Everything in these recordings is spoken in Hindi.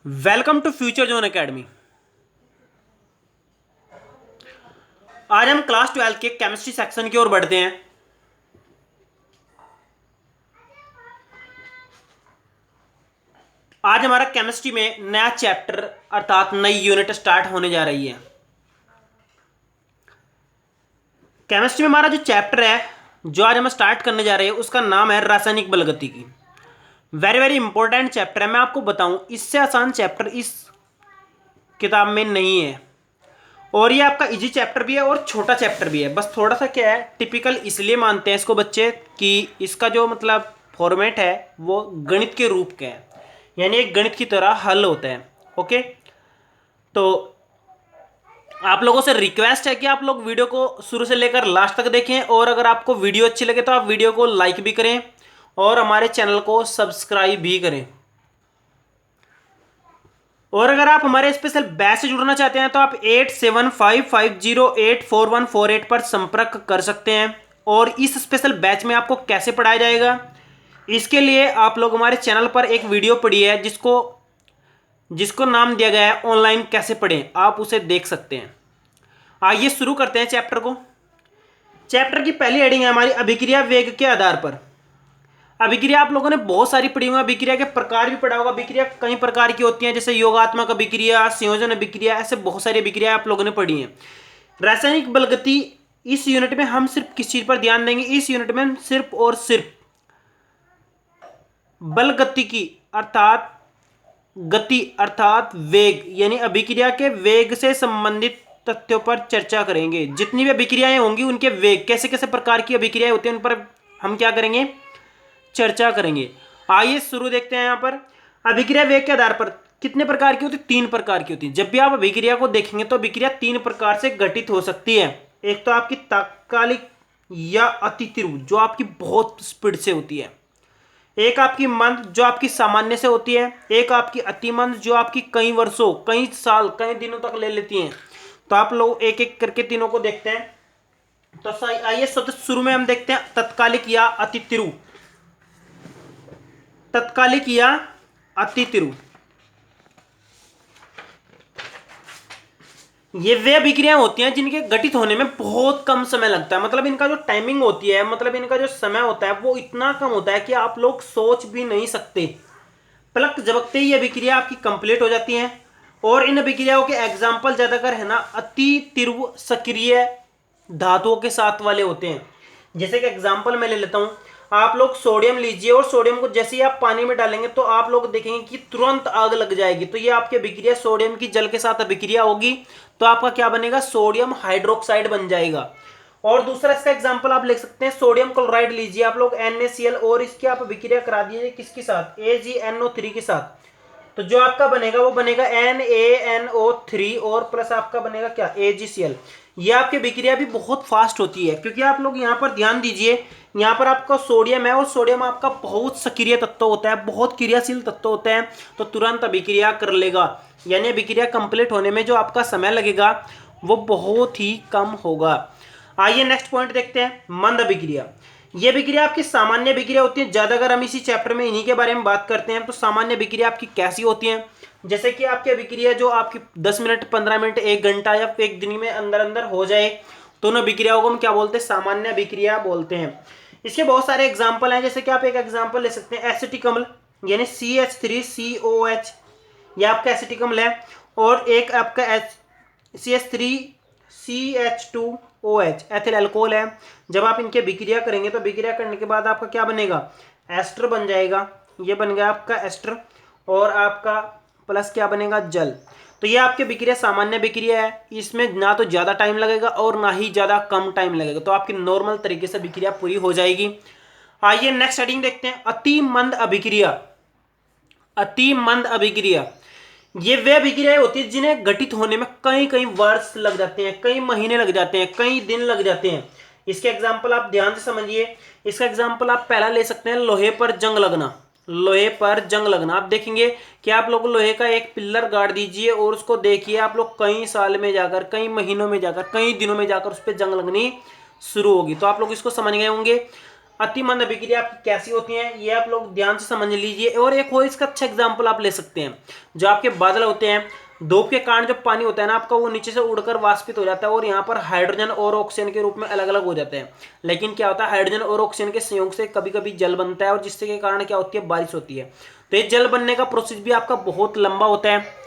Welcome to future zone academy. आज हम क्लास 12 के केमिस्ट्री सेक्शन की ओर बढ़ते हैं। आज हमारा केमिस्ट्री में नया चैप्टर अर्थात नई यूनिट स्टार्ट होने जा रही है। केमिस्ट्री में हमारा जो चैप्टर है जो आज हम स्टार्ट करने जा रहे हैं उसका नाम है रासायनिक बलगतिकी। वेरी वेरी इंपॉर्टेंट चैप्टर है। मैं आपको बताऊं, इससे आसान चैप्टर इस किताब में नहीं है और ये आपका इजी चैप्टर भी है और छोटा चैप्टर भी है। बस थोड़ा सा क्या है, टिपिकल इसलिए मानते हैं इसको बच्चे कि इसका जो मतलब फॉर्मेट है वो गणित के रूप का है, यानी एक गणित की तरह हल होता है। ओके, तो आप लोगों से रिक्वेस्ट है कि आप लोग वीडियो को शुरू से लेकर लास्ट तक देखें और अगर आपको वीडियो अच्छी लगे तो आप वीडियो को लाइक भी करें और हमारे चैनल को सब्सक्राइब भी करें। और अगर आप हमारे स्पेशल बैच से जुड़ना चाहते हैं तो आप 8755084148 पर संपर्क कर सकते हैं। और इस स्पेशल बैच में आपको कैसे पढ़ाया जाएगा, इसके लिए आप लोग हमारे चैनल पर एक वीडियो पड़ी है जिसको जिसको नाम दिया गया है ऑनलाइन कैसे पढ़ें, आप उसे देख सकते हैं। आइए शुरू करते हैं चैप्टर को। चैप्टर की पहली हेडिंग है हमारी अभिक्रिया वेग के आधार पर। अभिक्रिया आप लोगों ने बहुत सारी पढ़ी होंगी, अभिक्रिया के प्रकार भी पढ़ा होगा। अभिक्रिया कई प्रकार की होती हैं, जैसे योगात्मक अभिक्रिया, संयोजन अभिक्रिया, ऐसे बहुत सारी अभिक्रिया आप लोगों ने पढ़ी हैं। रासायनिक बलगति, इस यूनिट में हम सिर्फ किस चीज पर ध्यान देंगे, इस यूनिट में हम सिर्फ और सिर्फ बलगतिकी अर्थात गति अर्थात वेग यानी अभिक्रिया के वेग से संबंधित तथ्यों पर चर्चा करेंगे। जितनी भी अभिक्रियाएं होंगी उनके वेग, कैसे कैसे प्रकार की अभिक्रियाएं होती हैं, उन पर हम क्या करेंगे, चर्चा करेंगे। आइए शुरू देखते हैं। यहाँ पर अभिक्रिया वेग के आधार पर कितने प्रकार की होती है, 3 प्रकार की होती है। जब भी आप अभिक्रिया को देखेंगे तो अभिक्रिया 3 प्रकार से घटित हो सकती है। एक तो आपकी तात्कालिक या अति तीव्र जो आपकी बहुत स्पीड से होती है, एक आपकी मंद जो आपकी सामान्य से होती है, एक आपकी अति मंद जो आपकी कई वर्षों कई साल कई दिनों तक ले लेती हैं। तो आप लोग एक एक करके तीनों को देखते हैं। तो आइए सबसे शुरू में हम देखते हैं तत्कालिक या अति तीव्र। तत्कालिक या अति तीव्र, ये वे अभिक्रियाएं होती हैं जिनके घटित होने में बहुत कम समय लगता है। मतलब इनका जो टाइमिंग होती है, मतलब इनका जो समय होता है वो इतना कम होता है कि आप लोग सोच भी नहीं सकते। पलक झपकते ही अभिक्रिया आपकी कंप्लीट हो जाती है। और इन अभिक्रियाओं के एग्जाम्पल ज्यादातर है ना अति तीव्र सक्रिय धातुओं के साथ वाले होते हैं। जैसे कि एग्जाम्पल मैं ले लेता हूं, आप लोग सोडियम लीजिए और सोडियम को जैसे ही आप पानी में डालेंगे तो आप लोग देखेंगे कि तुरंत आग लग जाएगी। तो ये आपकी अभिक्रिया सोडियम की जल के साथ अभिक्रिया होगी तो आपका क्या बनेगा, सोडियम हाइड्रोक्साइड बन जाएगा। और दूसरा इसका एग्जांपल आप लिख सकते हैं, सोडियम क्लोराइड लीजिए आप लोग NaCl और इसकी आप अभिक्रिया करा दीजिए किसके साथ, AgNO3 के साथ। तो जो आपका बनेगा वो बनेगा NaNO3 और प्लस आपका बनेगा क्या, AgCl। ये आपकी अभिक्रिया भी बहुत फास्ट होती है क्योंकि आप लोग यहाँ पर ध्यान दीजिए, यहाँ पर आपका सोडियम है और सोडियम आपका बहुत सक्रिय तत्व होता है, बहुत क्रियाशील तत्व होता है। तो तुरंत अभिक्रिया कर लेगा, यानी अभिक्रिया कंप्लीट होने में जो आपका समय लगेगा वो बहुत ही कम होगा। आइए नेक्स्ट पॉइंट देखते हैं, मंद अभिक्रिया। ये अभिक्रिया आपकी सामान्य अभिक्रिया होती है। ज्यादा अगर हम इसी चैप्टर में इन्हीं के बारे में बात करते हैं तो सामान्य अभिक्रिया आपकी कैसी होती है, जैसे कि आपकी अभिक्रिया जो आपकी 10 मिनट 15 मिनट 1 घंटा या एक दिन में अंदर अंदर हो जाए तो उन अभिक्रियाओं को हम क्या बोलते हैं, सामान्य अभिक्रिया बोलते हैं। इसके बहुत सारे एग्जाम्पल हैं, जैसे कि आप एक एग्जाम्पल ले सकते हैं एसिटिक अम्ल यानी CH3COH, ये आपका एसिटिक अम्ल है। और एक आपका CH3CH2OH एथिल अल्कोहल है। जब आप इनके अभिक्रिया करेंगे तो अभिक्रिया करने के बाद आपका क्या बनेगा, एस्टर बन जाएगा। ये बन गया आपका एस्टर और आपका प्लस क्या बनेगा, जल। तो ये आपकी अभिक्रिया सामान्य अभिक्रिया है, इसमें ना तो ज्यादा टाइम लगेगा और ना ही ज्यादा कम टाइम लगेगा, तो आपकी नॉर्मल तरीके से अभिक्रिया पूरी हो जाएगी। आइए नेक्स्ट हेडिंग देखते हैं, अति मंद अभिक्रिया। अति मंद अभिक्रिया, ये वे अभिक्रियाएं होती है जिन्हें घटित होने में कई कई वर्ष लग जाते हैं, कई महीने लग जाते हैं, कई दिन लग जाते हैं। इसके एग्जाम्पल आप ध्यान से समझिए। इसका एग्जाम्पल आप पहला ले सकते हैं, लोहे पर जंग लगना। लोहे पर जंग लगना, आप देखेंगे कि आप लोग लोहे का एक पिल्लर गाड़ दीजिए और उसको देखिए आप लोग कई साल में जाकर, कई महीनों में जाकर, कई दिनों में जाकर उस पर जंग लगनी शुरू होगी। तो आप लोग इसको समझ गए होंगे। अति मंद अभिक्रिया आपकी कैसी होती है ये आप लोग ध्यान से समझ लीजिए। और एक और इसका अच्छा एग्जाम्पल आप ले सकते हैं, जो आपके बादल होते हैं, धूप के कारण जो पानी होता है ना आपका, वो नीचे से उड़कर वाष्पित हो जाता है और यहाँ पर हाइड्रोजन और ऑक्सीजन के रूप में अलग अलग हो जाते हैं। लेकिन क्या होता है, हाइड्रोजन और ऑक्सीजन के संयोग से कभी कभी जल बनता है और जिससे के कारण क्या होती है, बारिश होती है। तो ये जल बनने का प्रोसेस भी आपका बहुत लंबा होता है।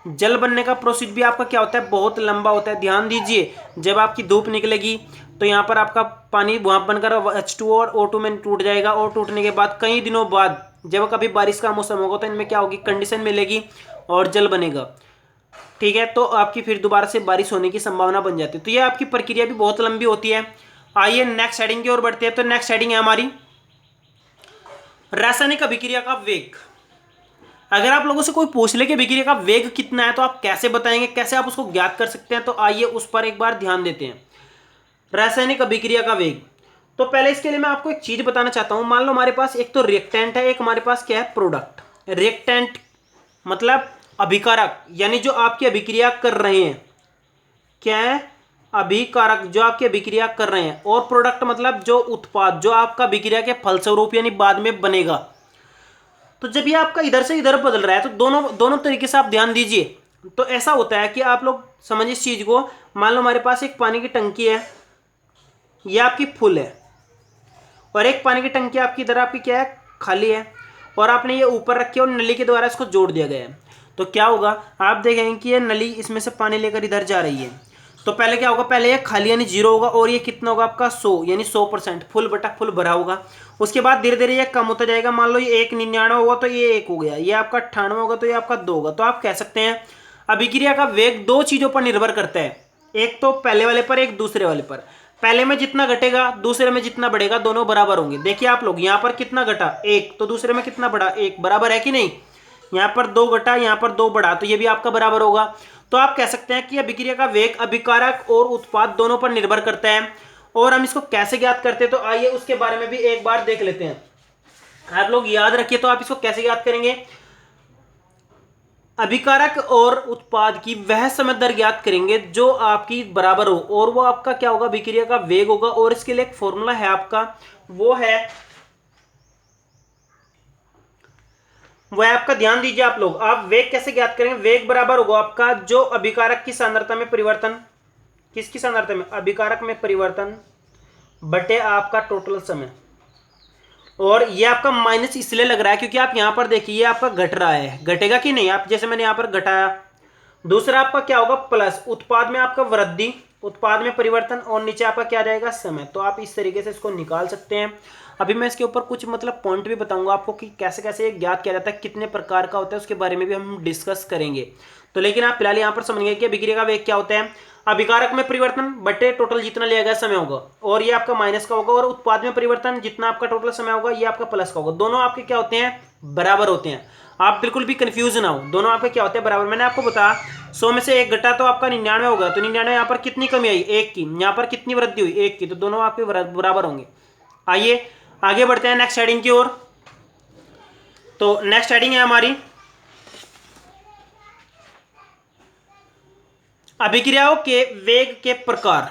जल बनने का प्रोसेस भी आपका क्या होता है, बहुत लंबा होता है। ध्यान दीजिए, जब आपकी धूप निकलेगी तो यहाँ पर आपका पानी वहाँ बनकर H2O और O2 में टूट जाएगा, और टूटने के बाद कई दिनों बाद जब कभी बारिश का मौसम होगा तो इनमें क्या होगी, कंडीशन मिलेगी और जल बनेगा। ठीक है, तो आपकी फिर दोबारा से बारिश होने की संभावना बन जाती है। तो ये आपकी प्रक्रिया भी बहुत लंबी होती है। आइए नेक्स्ट हेडिंग की ओर बढ़ते हैं। तो नेक्स्ट हेडिंग है हमारी रासायनिक अभिक्रिया का वेग। अगर आप लोगों से कोई पूछ ले कि अभिक्रिया का वेग कितना है तो आप कैसे बताएंगे, कैसे आप उसको ज्ञात कर सकते हैं, तो आइए उस पर एक बार ध्यान देते हैं। रासायनिक अभिक्रिया का वेग, तो पहले इसके लिए मैं आपको एक चीज बताना चाहता हूं। मान लो हमारे पास एक तो रिएक्टेंट है, एक हमारे पास क्या है, प्रोडक्ट। रिएक्टेंट मतलब अभिकारक, यानी जो आपकी अभिक्रिया कर रहे हैं, क्या है, अभिकारक, जो आपकी अभिक्रिया कर रहे हैं। और प्रोडक्ट मतलब जो उत्पाद, जो आपका अभिक्रिया के फलस्वरूप यानी बाद में बनेगा। तो जब ये आपका इधर से इधर बदल रहा है तो दोनों दोनों तरीके से आप ध्यान दीजिए। तो ऐसा होता है कि आप लोग समझिए इस चीज को। मान लो हमारे पास एक पानी की टंकी है, ये आपकी फुल है, और एक पानी की टंकी आपकी इधर आपकी क्या है, खाली है, और आपने ये ऊपर रखी है और नली के द्वारा इसको जोड़ दिया गया है। तो क्या होगा, आप देखेंगे कि ये नली इसमें से पानी लेकर इधर जा रही है। तो पहले क्या होगा, पहले ये खाली यानी 0 होगा, और ये कितना होगा आपका 100 यानी 100%, फुल बटा फुल भरा होगा। उसके बाद धीरे धीरे ये कम होता जाएगा। मान लो ये 199 होगा तो ये 1 हो गया, ये आपका 98 होगा तो ये आपका 2 होगा। तो आप कह सकते हैं अभिक्रिया का वेग दो चीजों पर निर्भर करता है, एक तो पहले वाले पर, एक दूसरे वाले पर। पहले में जितना घटेगा दूसरे में जितना बढ़ेगा, दोनों बराबर होंगे। देखिए आप लोग, यहाँ पर कितना घटा 1, तो दूसरे में कितना बढ़ा 1, बराबर है कि नहीं। यहाँ पर 2 घटा, यहाँ पर 2 बढ़ा, तो ये भी आपका बराबर होगा। तो आप कह सकते हैं कि अभिक्रिया का वेग अभिकारक और उत्पाद दोनों पर निर्भर करता है। और हम इसको कैसे ज्ञात करते हैं, तो आइए उसके बारे में भी एक बार देख लेते हैं। आप लोग याद रखिए, तो आप इसको कैसे ज्ञात करेंगे, अभिकारक और उत्पाद की वह समय दर ज्ञात करेंगे जो आपकी बराबर हो, और वो आपका क्या होगा, अभिक्रिया का वेग होगा। और इसके लिए एक फॉर्मूला है आपका, वो है आपका, ध्यान दीजिए आप लोग। आप वेग कैसे ज्ञात करेंगे, वेग बराबर होगा आपका जो अभिकारक की सांद्रता में परिवर्तन, किसकी सांद्रता में, अभिकारक में परिवर्तन बटे आपका टोटल समय। और ये आपका माइनस इसलिए लग रहा है क्योंकि आप यहां पर देखिए ये आपका घट रहा है, घटेगा कि नहीं, आप जैसे मैंने यहां पर घटाया। दूसरा आपका क्या होगा, प्लस, उत्पाद में आपका वृद्धि, उत्पाद में परिवर्तन, और नीचे आपका क्या जाएगा, समय। तो आप इस तरीके से इसको निकाल सकते हैं। अभी मैं इसके ऊपर कुछ मतलब पॉइंट भी बताऊंगा आपको कि कैसे कैसे ज्ञात किया जाता है, कितने प्रकार का होता है, उसके बारे में भी हम डिस्कस करेंगे। तो लेकिन आप फिलहाल यहाँ पर समझिए कि अभिक्रिया का वेग क्या होता है, अभिकारक में परिवर्तन बटे टोटल जितना लिया गया समय होगा, और ये आपका माइनस का होगा। और उत्पाद में परिवर्तन जितना आपका टोटल समय होगा, ये आपका प्लस का होगा। दोनों आपके क्या होते हैं, बराबर होते हैं। आप बिल्कुल भी कंफ्यूज ना हो, दोनों आपके क्या होते हैं, बराबर। मैंने आपको बताया 100 में से 1 घटा तो आपका 99 होगा, तो 99 यहाँ पर कितनी कमी आई, 1 की। यहाँ पर कितनी वृद्धि हुई, 1 की। तो दोनों आपके बराबर होंगे। आइए आगे बढ़ते हैं नेक्स्ट हेडिंग की ओर। तो नेक्स्ट हेडिंग है हमारी अभिक्रियाओं के वेग के प्रकार।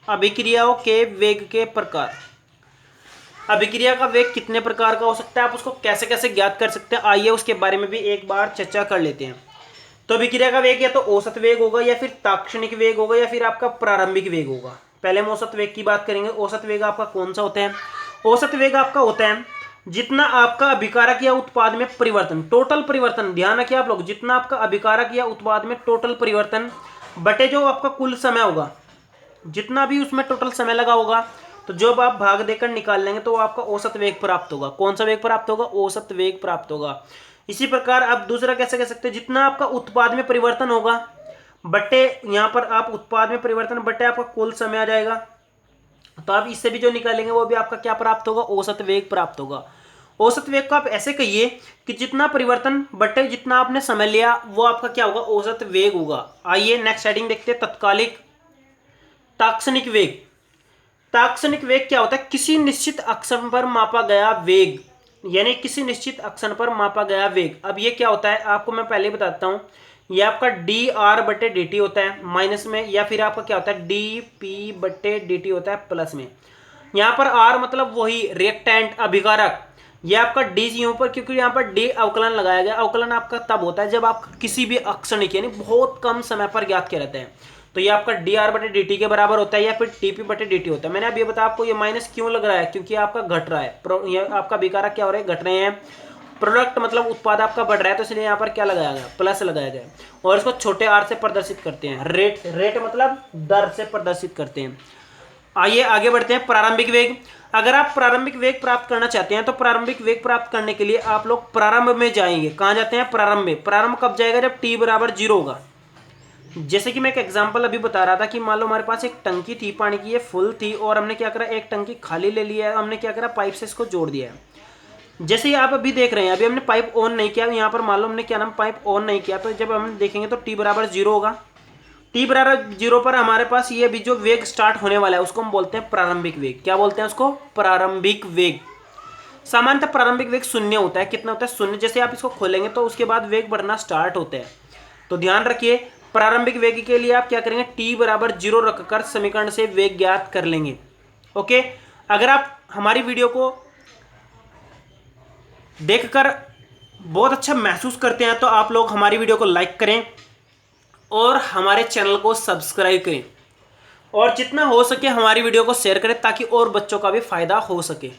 अभिक्रियाओं के वेग के प्रकार, अभिक्रिया का वेग कितने प्रकार का हो सकता है, आप उसको कैसे कैसे ज्ञात कर सकते हैं, आइए उसके बारे में भी एक बार चर्चा कर लेते हैं। तो अभिक्रिया का वेग या तो औसत वेग होगा, या फिर ताक्षणिक वेग होगा, या फिर आपका प्रारंभिक वेग होगा। पहले हम औसत वेग की बात करेंगे। औसत वेग आपका कौन सा होता है, औसत वेग आपका होता है जितना आपका अभिकारक या उत्पाद में परिवर्तन, टोटल परिवर्तन, ध्यान रखिए आप लोग, जितना आपका अभिकारक या उत्पाद में टोटल परिवर्तन बटे जो आपका कुल समय होगा, जितना भी उसमें टोटल समय लगा होगा, तो जब आप भाग देकर निकाल लेंगे तो आपका औसत वेग प्राप्त होगा। कौन सा वेग प्राप्त होगा, औसत वेग प्राप्त होगा। इसी प्रकार आप दूसरा कैसे कह सकते हैं, जितना आपका उत्पाद में परिवर्तन होगा बटे, यहां पर आप उत्पाद में परिवर्तन बटे आपका कुल समय आ जाएगा। तो आप इससे भी जो निकालेंगे वो भी आपका क्या प्राप्त होगा, औसत वेग प्राप्त होगा। औसत वेग को आप ऐसे कहिए कि जितना परिवर्तन बटे जितना आपने समय लिया वो आपका क्या होगा, औसत वेग होगा। आइए नेक्स्ट हेडिंग देखते हैं, तत्कालिक तात्क्षणिक वेग। तात्क्षणिक वेग क्या होता है, किसी निश्चित अक्षर पर मापा गया वेग, यानी किसी निश्चित अक्षर पर मापा गया वेग। अब ये क्या होता है आपको मैं पहले बताता हूं। ये आपका डी आर बटे डी टी होता है माइनस में, या फिर आपका क्या होता है डी पी बटे डी टी होता है प्लस में। यहाँ पर आर मतलब वही रिएक्टेंट अभिकारक, ये आपका डी यहाँ पर, क्योंकि यहाँ पर डी अवकलन लगाया गया। अवकलन आपका तब होता है जब आप किसी भी अक्षणिक यानी बहुत कम समय पर ज्ञात किया रहता है। तो ये आपका डी आर बटे डी टी के बराबर होता है, या फिर टी पी बटे डी टी होता है। मैंने अब ये बताया आपको ये माइनस क्यों लग रहा है, क्योंकि आपका घट रहा है, ये आपका अभिकारक क्या हो रहा है, घट रहे हैं। प्रोडक्ट मतलब उत्पाद आपका बढ़ रहा है, तो इसलिए यहाँ पर क्या लगाया गया, प्लस लगाया गया। और इसको छोटे आर से प्रदर्शित करते हैं, रेट मतलब दर से प्रदर्शित करते हैं। आइए आगे बढ़ते हैं। प्रारंभिक वेग, अगर आप प्रारंभिक वेग प्राप्त करना चाहते हैं तो प्रारंभिक वेग प्राप्त करने के लिए आप लोग प्रारंभ में जाएंगे। कहाँ जाते हैं, प्रारंभ में। प्रारंभ कब जाएगा, जब t बराबर 0 होगा। जैसे कि मैं एक एग्जांपल अभी बता रहा था कि मान लो हमारे पास एक टंकी थी पानी की, ये फुल थी और हमने क्या करा, एक टंकी खाली ले लिया है, हमने क्या करा, पाइप से इसको जोड़ दिया है। जैसे ही आप अभी देख रहे हैं, अभी हमने पाइप ऑन नहीं किया, यहाँ पर मान लो हमने क्या नाम पाइप ऑन नहीं किया, तो जब हम देखेंगे तो t बराबर 0 होगा। t बराबर 0 पर हमारे पास ये अभी जो वेग स्टार्ट होने वाला है उसको हम बोलते हैं प्रारंभिक वेग। क्या बोलते हैं उसको, प्रारंभिक वेग। सामान्यतः प्रारंभिक वेग शून्य होता है। कितना होता है, शून्य। जैसे आप इसको खोलेंगे तो उसके बाद वेग बढ़ना स्टार्ट होता है। तो ध्यान रखिए, प्रारंभिक वेग के लिए आप क्या करेंगे, t बराबर 0 रखकर समीकरण से वेग ज्ञात कर लेंगे। ओके, अगर आप हमारी वीडियो को देखकर बहुत अच्छा महसूस करते हैं तो आप लोग हमारी वीडियो को लाइक करें और हमारे चैनल को सब्सक्राइब करें, और जितना हो सके हमारी वीडियो को शेयर करें ताकि और बच्चों का भी फायदा हो सके।